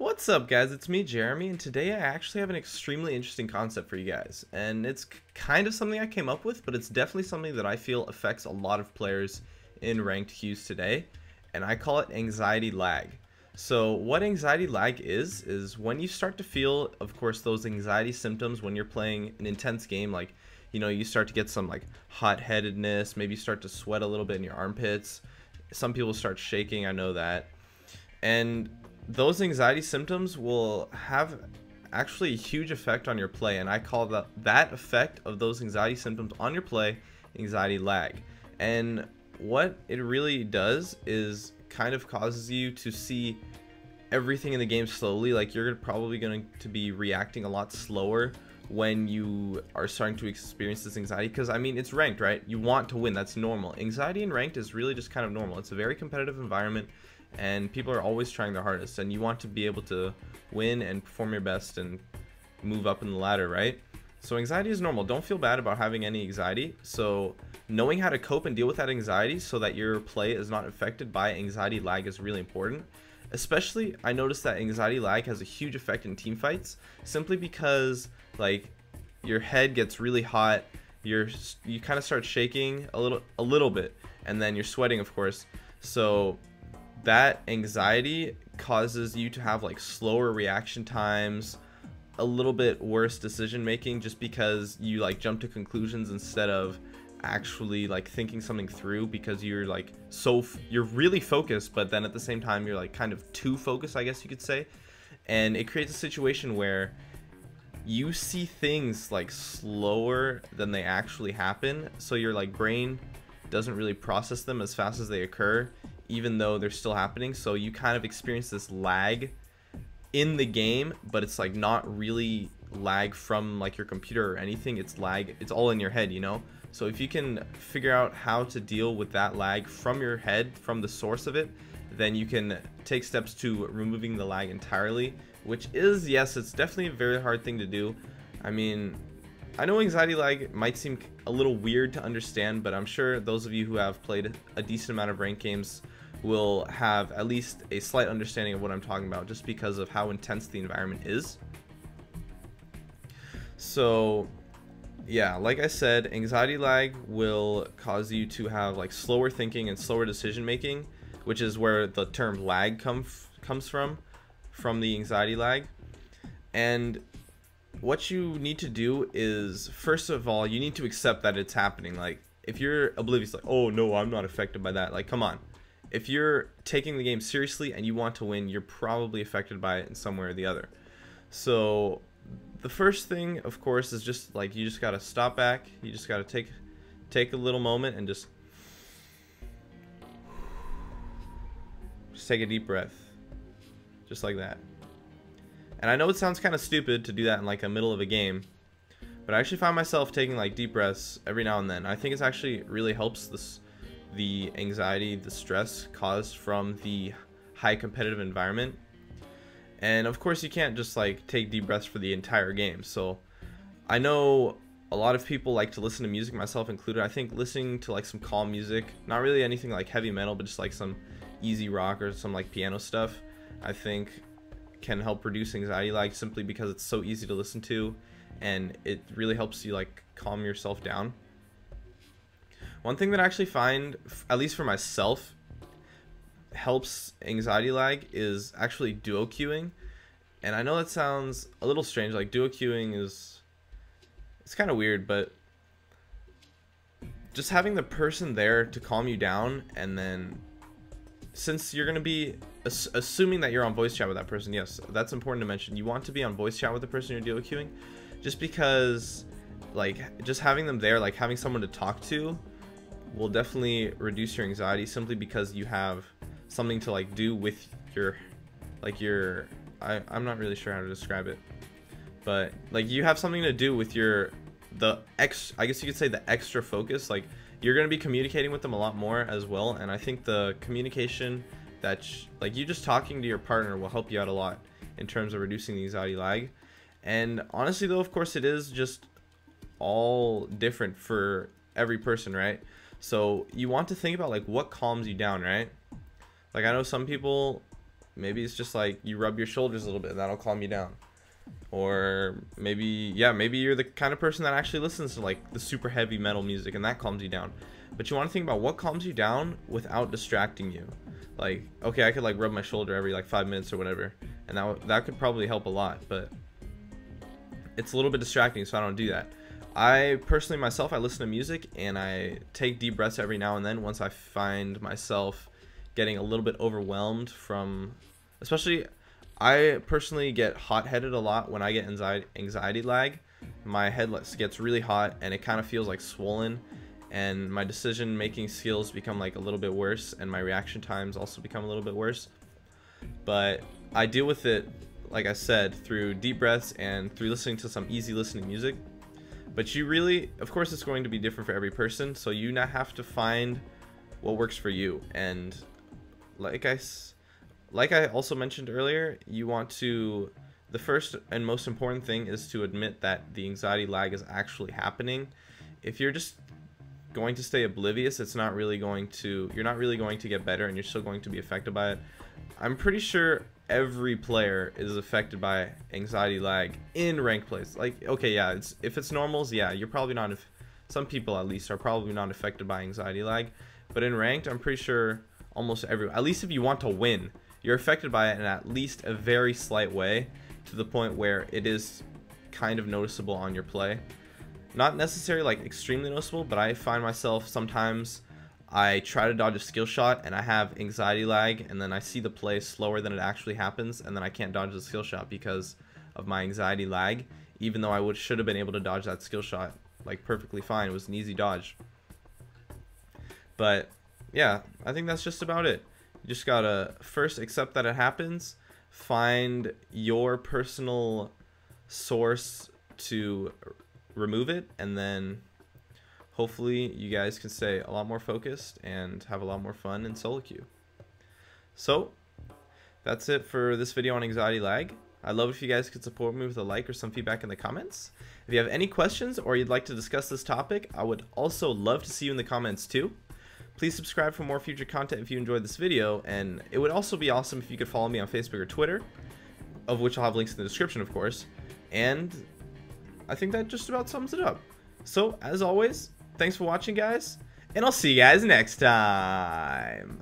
What's up, guys? It's me, Jeremy, and today I actually have an extremely interesting concept for you guys. And it's kind of something I came up with, but it's definitely something that I feel affects a lot of players in ranked queues today, and I call it anxiety lag. So what anxiety lag is when you start to feel, of course, those anxiety symptoms when you're playing an intense game, like, you start to get some like hot-headedness, maybe you start to sweat a little bit in your armpits. Some people start shaking, I know that. And those anxiety symptoms will have actually a huge effect on your play, and I call that effect of those anxiety symptoms on your play anxiety lag. And what it really does is kind of causes you to see everything in the game slowly. Like, you're probably going to be reacting a lot slower when you are starting to experience this anxiety, because I mean, it's ranked, right? You want to win. That's normal. Anxiety in ranked is really just kind of normal. It's a very competitive environment, and people are always trying their hardest, and you want to be able to win and perform your best and move up in the ladder, right? So anxiety is normal. Don't feel bad about having any anxiety. So knowing how to cope and deal with that anxiety so that your play is not affected by anxiety lag is really important. Especially, I noticed that anxiety lag has a huge effect in team fights, simply because like your head gets really hot, you kind of start shaking a little bit, and then you're sweating, of course. So that anxiety causes you to have like slower reaction times, a little bit worse decision making, just because you like jump to conclusions instead of actually like thinking something through, because you're like you're really focused, but then at the same time you're like kind of too focused, I guess you could say. And it creates a situation where you see things like slower than they actually happen, so your like brain doesn't really process them as fast as they occur, even though they're still happening. So you kind of experience this lag in the game, but it's like not really lag from like your computer or anything. It's lag, it's all in your head, so if you can figure out how to deal with that lag from your head, from the source of it, then you can take steps to removing the lag entirely, which is, yes, it's definitely a very hard thing to do. I mean, I know anxiety lag might seem a little weird to understand, but I'm sure those of you who have played a decent amount of ranked games will have at least a slight understanding of what I'm talking about, just because of how intense the environment is. So yeah, like I said, anxiety lag will cause you to have like slower thinking and slower decision making, which is where the term lag comes from the anxiety lag. And what you need to do is, first of all, you need to accept that it's happening. Like, if you're oblivious, like, oh no, I'm not affected by that, like, come on. If you're taking the game seriously and you want to win, you're probably affected by it in some way or the other. So the first thing, of course, is just like, you just gotta stop back. You just gotta take a little moment and just take a deep breath, just like that. And I know it sounds kind of stupid to do that in like the middle of a game, but I actually find myself taking like deep breaths every now and then. I think it actually really helps the anxiety, the stress caused from the high competitive environment. And of course, you can't just like take deep breaths for the entire game. So I know a lot of people like to listen to music, myself included. I think listening to like some calm music, not really anything like heavy metal, but just like some easy rock or some like piano stuff, I think can help reduce anxiety lag, simply because it's so easy to listen to, and it really helps you like calm yourself down. One thing that I actually find, at least for myself, helps anxiety lag is actually duo queuing. And I know that sounds a little strange, like duo queuing it's kind of weird, but just having the person there to calm you down, and then since you're going to be assuming that you're on voice chat with that person, yes, that's important to mention. You want to be on voice chat with the person you're duo queuing, just because like just having them there, like having someone to talk to, will definitely reduce your anxiety, simply because you have something to like do with your I'm not really sure how to describe it, but like you have something to do with I guess you could say the extra focus. Like, you're going to be communicating with them a lot more as well, and I think the communication that like you just talking to your partner will help you out a lot in terms of reducing the anxiety lag. And honestly though, of course, it is just all different for every person, right? So you want to think about like what calms you down, right? Like, I know some people maybe it's just like you rub your shoulders a little bit and that'll calm you down. Or maybe, yeah, maybe you're the kind of person that actually listens to like the super heavy metal music and that calms you down. But you want to think about what calms you down without distracting you. Like, okay, I could like rub my shoulder every like 5 minutes or whatever, and that could probably help a lot, but it's a little bit distracting, so I don't do that. I personally myself, I listen to music and I take deep breaths every now and then once I find myself getting a little bit overwhelmed from, especially I personally get hot-headed a lot when I get anxiety lag. My head gets really hot and it kind of feels like swollen, and my decision making skills become like a little bit worse, and my reaction times also become a little bit worse. But I deal with it, like I said, through deep breaths and through listening to some easy listening music. But you really, of course it's going to be different for every person, so you now have to find what works for you. And like I also mentioned earlier, you want to, the first and most important thing is to admit that the anxiety lag is actually happening. If you're just going to stay oblivious, it's not really going to, you're not really going to get better, and you're still going to be affected by it. I'm pretty sure every player is affected by anxiety lag in ranked plays. Like, okay, yeah, if it's normals, yeah, you're probably not, some people at least are probably not affected by anxiety lag, but in ranked, I'm pretty sure almost everyone, at least if you want to win, you're affected by it in at least a very slight way, to the point where it is kind of noticeable on your play. Not necessarily like extremely noticeable, but I find myself sometimes I try to dodge a skill shot and I have anxiety lag, and then I see the play slower than it actually happens, and then I can't dodge the skill shot because of my anxiety lag, even though I should have been able to dodge that skill shot like perfectly fine. It was an easy dodge. But yeah, I think that's just about it. You just gotta first accept that it happens, find your personal source to remove it, and then hopefully you guys can stay a lot more focused and have a lot more fun in solo queue. So that's it for this video on anxiety lag. I'd love if you guys could support me with a like or some feedback in the comments. If you have any questions or you'd like to discuss this topic, I would also love to see you in the comments too. Please subscribe for more future content if you enjoyed this video, and it would also be awesome if you could follow me on Facebook or Twitter, of which I'll have links in the description, of course. And I think that just about sums it up. So, as always, thanks for watching, guys, and I'll see you guys next time.